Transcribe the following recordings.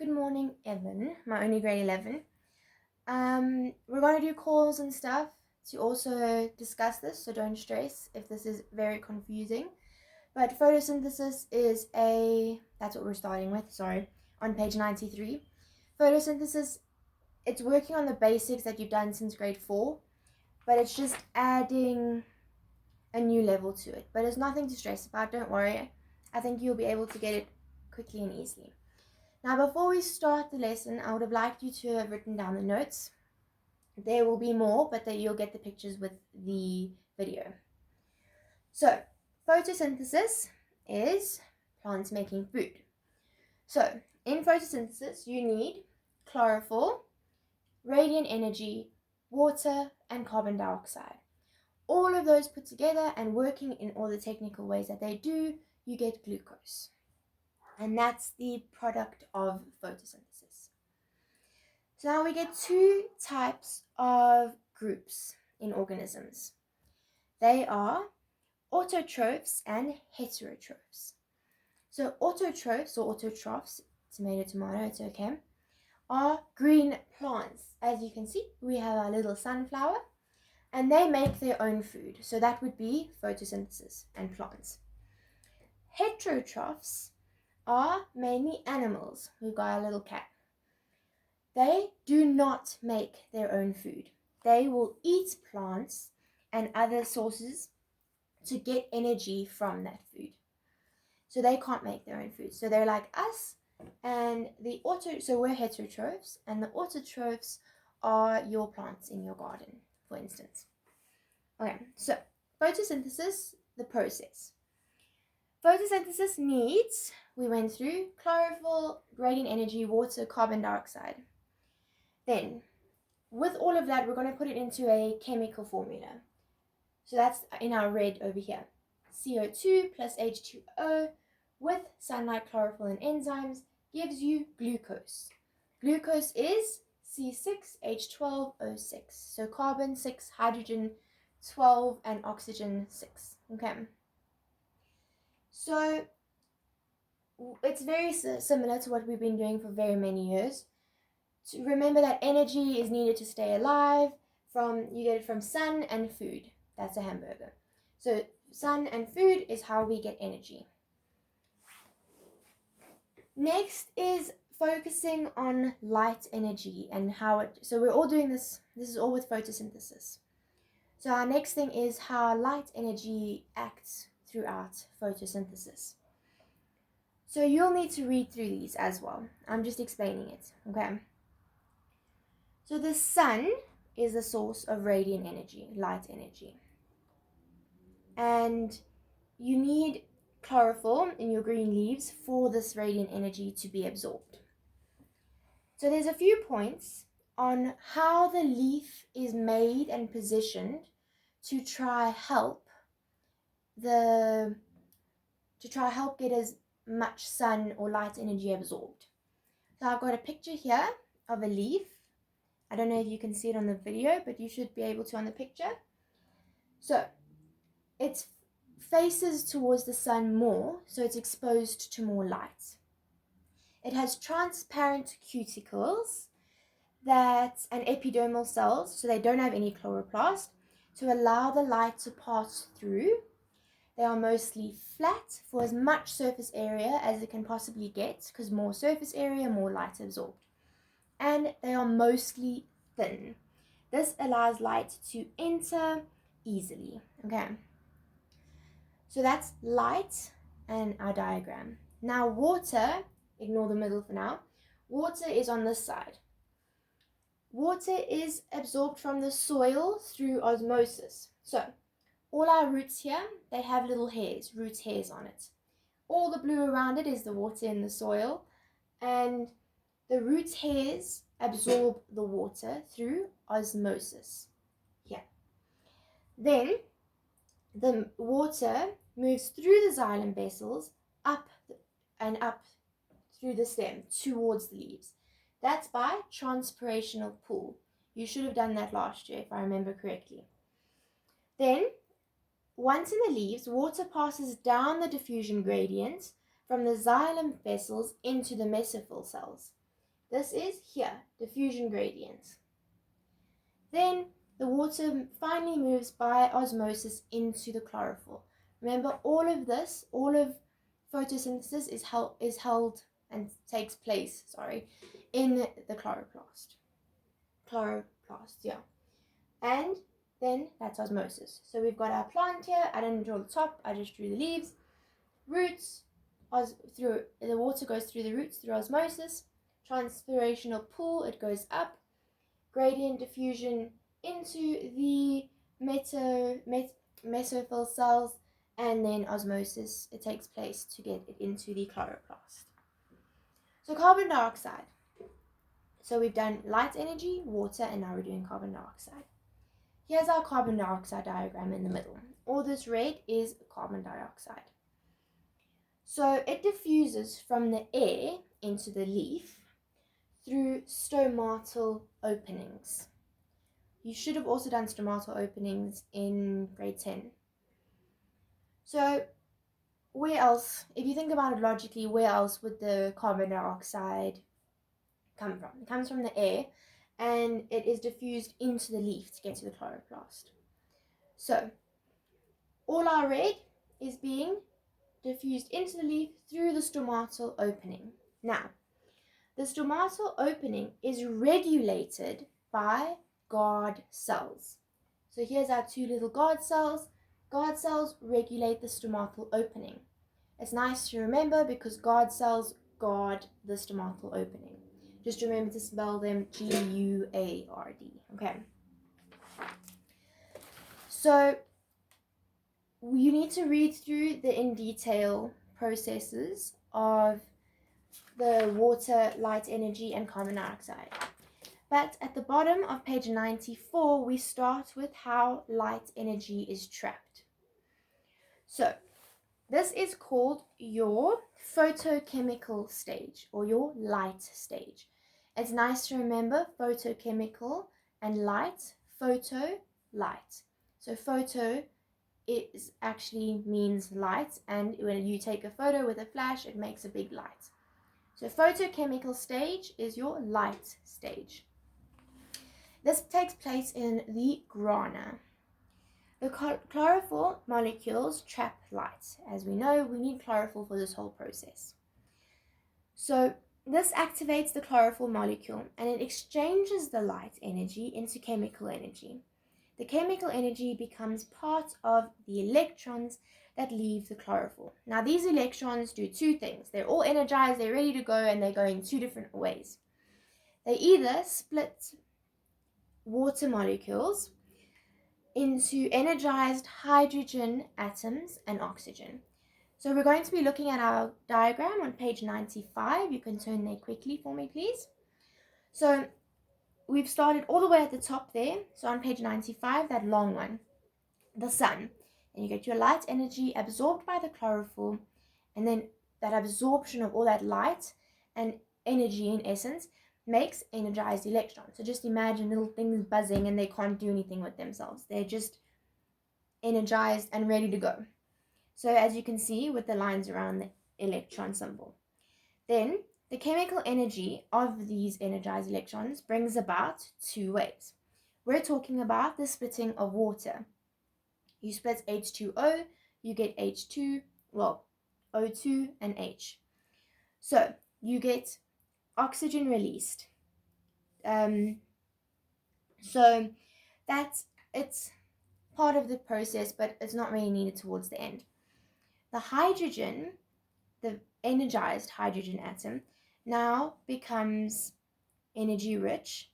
Good morning, Evan, my only grade 11. We're going to do calls and stuff to also discuss this, so don't stress if this is very confusing. But photosynthesis is that's what we're starting with, on page 93. Photosynthesis, it's working on the basics that you've done since grade 4, but it's just adding a new level to it. But it's nothing to stress about, don't worry. I think you'll be able to get it quickly and easily. Now, before we start the lesson, I would have liked you to have written down the notes. There will be more, but then you'll get the pictures with the video. So, photosynthesis is plants making food. So, in photosynthesis, you need chlorophyll, radiant energy, water, and carbon dioxide. All of those put together and working in all the technical ways that they do, you get glucose. And that's the product of photosynthesis. So now we get two types of groups in organisms. They are autotrophs and heterotrophs. So autotrophs or autotrophs, tomato, it's okay, are green plants. As you can see, we have our little sunflower and they make their own food. So that would be photosynthesis and plants. Heterotrophs are mainly animals. We've got our little cat. They do not make their own food. They will eat plants and other sources to get energy from that food. So they can't make their own food. So they're like us, and so we're heterotrophs, and the autotrophs are your plants in your garden, for instance. Okay, so photosynthesis, the process. Photosynthesis needs, we went through, chlorophyll, radiant energy, water, carbon dioxide. Then, with all of that, we're going to put it into a chemical formula. So that's in our red over here. CO2 plus H2O with sunlight, chlorophyll, and enzymes gives you glucose. Glucose is C6H12O6. So carbon 6, hydrogen 12, and oxygen 6. Okay. So it's very similar to what we've been doing for very many years. So remember that energy is needed to stay alive. You get it from sun and food. That's a hamburger. So sun and food is how we get energy. Next is focusing on light energy and so we're all doing this is all with photosynthesis. So our next thing is how light energy acts throughout photosynthesis. So you'll need to read through these as well. I'm just explaining it, okay? So the sun is the source of radiant energy, light energy. And you need chlorophyll in your green leaves for this radiant energy to be absorbed. So there's a few points on how the leaf is made and positioned to try help get as much sun or light energy absorbed. So I've got a picture here of a leaf. I don't know if you can see it on the video, but you should be able to on the picture. So it faces towards the sun more, so it's exposed to more light. It has transparent cuticles and epidermal cells, so they don't have any chloroplast, to allow the light to pass through. They are mostly flat for as much surface area as it can possibly get, because more surface area, more light absorbed. And they are mostly thin. This allows light to enter easily. Okay. So that's light and our diagram. Now water, ignore the middle for now. Water is on this side. Water is absorbed from the soil through osmosis. So all our roots here, they have little hairs, root hairs on it. All the blue around it is the water in the soil, and the root hairs absorb the water through osmosis. Here. Then the water moves through the xylem vessels up through the stem towards the leaves. That's by transpirational pull. You should have done that last year if I remember correctly. Then, once in the leaves, water passes down the diffusion gradient from the xylem vessels into the mesophyll cells. This is here, diffusion gradient. Then the water finally moves by osmosis into the chlorophyll. Remember, all of photosynthesis is held and takes place, in the chloroplast. And then that's osmosis. So we've got our plant here. I didn't draw the top, I just drew the leaves. Roots, through the water goes through the roots through osmosis. Transpirational pool, it goes up. Gradient diffusion into the mesophyll cells, and then osmosis, it takes place to get it into the chloroplast. So carbon dioxide. So we've done light energy, water, and now we're doing carbon dioxide. Here's our carbon dioxide diagram in the middle. All this red is carbon dioxide. So it diffuses from the air into the leaf through stomatal openings. You should have also done stomatal openings in grade 10. So where else, if you think about it logically, where else would the carbon dioxide come from? It comes from the air, and it is diffused into the leaf to get to the chloroplast. So all our red is being diffused into the leaf through the stomatal opening. Now, the stomatal opening is regulated by guard cells. So here's our two little guard cells. Guard cells regulate the stomatal opening. It's nice to remember because guard cells guard the stomatal opening. Just remember to spell them G-U-A-R-D. Okay. So you need to read through the in detail processes of the water, light energy, and carbon dioxide. But at the bottom of page 94, we start with how light energy is trapped. So this is called your photochemical stage or your light stage. It's nice to remember photochemical and light, photo, light. So photo actually means light, and when you take a photo with a flash, it makes a big light. So photochemical stage is your light stage. This takes place in the grana. The chlorophyll molecules trap light. As we know, we need chlorophyll for this whole process. So this activates the chlorophyll molecule, and it exchanges the light energy into chemical energy. The chemical energy becomes part of the electrons that leave the chlorophyll. Now these electrons do two things. They're all energized, they're ready to go, and they go in two different ways. They either split water molecules into energized hydrogen atoms and oxygen. So we're going to be looking at our diagram on page 95. You can turn there quickly for me, please. So we've started all the way at the top there. So on page 95, that long one, the sun. And you get your light energy absorbed by the chlorophyll, and then that absorption of all that light and energy, in essence, makes energized electrons. So just imagine little things buzzing and they can't do anything with themselves. They're just energized and ready to go. So as you can see with the lines around the electron symbol. Then the chemical energy of these energized electrons brings about two ways. We're talking about the splitting of water. You split H2O, you get O2 and H. So you get oxygen released. So it's part of the process, but it's not really needed towards the end. The hydrogen, the energized hydrogen atom, now becomes energy rich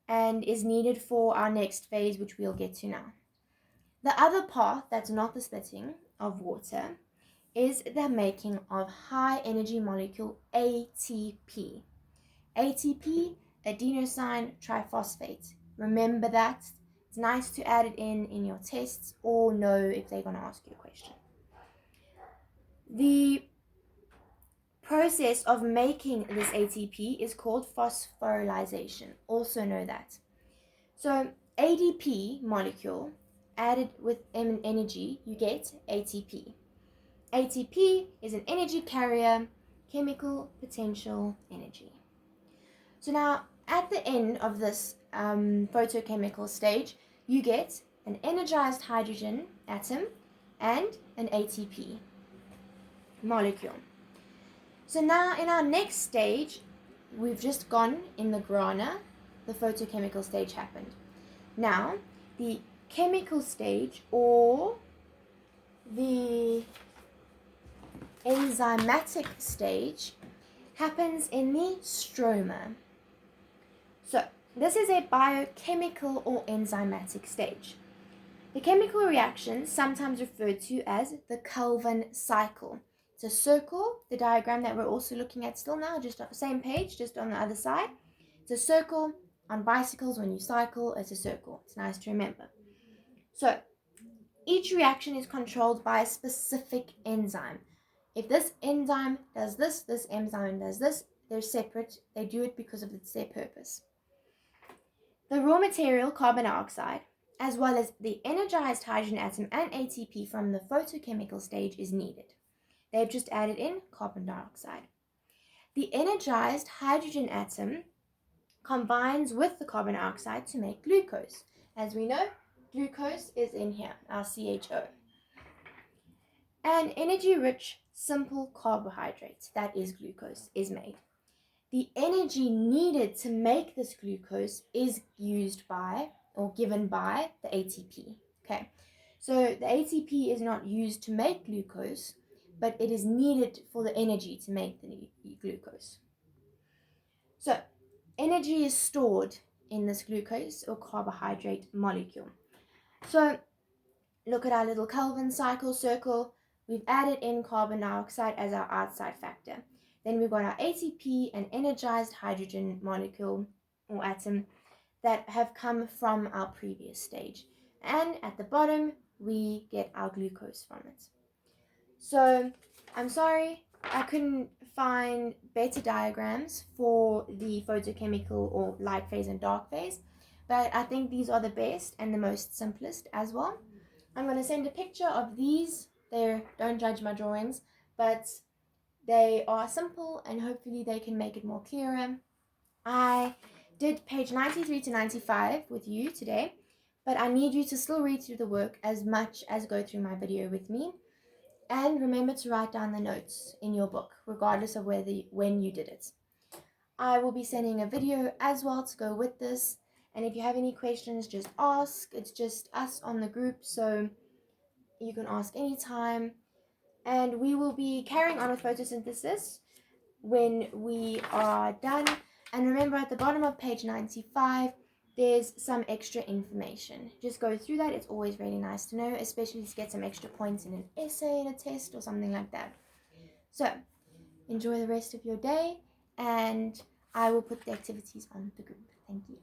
and is needed for our next phase, which we'll get to now. The other part that's not the splitting of water is the making of high energy molecule ATP. ATP, adenosine triphosphate. Remember that. It's nice to add it in your tests or know if they're going to ask you a question. The process of making this ATP is called phosphorylation. Also know that. So ADP molecule added with energy, you get ATP. ATP is an energy carrier, chemical potential energy. So now at the end of this photochemical stage, you get an energized hydrogen atom and an ATP molecule. So now in our next stage, we've just gone in the grana, the photochemical stage happened. Now, the chemical stage or the enzymatic stage happens in the stroma. So, this is a biochemical or enzymatic stage. The chemical reaction is sometimes referred to as the Calvin cycle. It's a circle, the diagram that we're also looking at still now, just on the same page, just on the other side. It's a circle. On bicycles, when you cycle, it's a circle. It's nice to remember. So, each reaction is controlled by a specific enzyme. If this enzyme does this enzyme does this, they're separate. They do it because of their purpose. The raw material, carbon dioxide, as well as the energized hydrogen atom and ATP from the photochemical stage is needed. They've just added in carbon dioxide. The energized hydrogen atom combines with the carbon dioxide to make glucose. As we know, glucose is in here, our CHO. An energy-rich, simple carbohydrate, that is glucose, is made. The energy needed to make this glucose is used by or given by the ATP. Okay, so the ATP is not used to make glucose, but it is needed for the energy to make the glucose. So energy is stored in this glucose or carbohydrate molecule. So look at our little Calvin cycle circle. We've added in carbon dioxide as our outside factor. Then we've got our ATP and energized hydrogen molecule or atom that have come from our previous stage. And at the bottom, we get our glucose from it. So I'm sorry, I couldn't find better diagrams for the photochemical or light phase and dark phase, but I think these are the best and the most simplest as well. I'm going to send a picture of these. Don't judge my drawings, but they are simple and hopefully they can make it more clearer. I did page 93 to 95 with you today, but I need you to still read through the work as much as go through my video with me. And remember to write down the notes in your book, regardless of when you did it. I will be sending a video as well to go with this. And if you have any questions, just ask. It's just us on the group, so you can ask anytime. And we will be carrying on with photosynthesis when we are done. And remember, at the bottom of page 95, there's some extra information. Just go through that. It's always really nice to know, especially to get some extra points in an essay, in a test, or something like that. So, enjoy the rest of your day, and I will put the activities on the group. Thank you.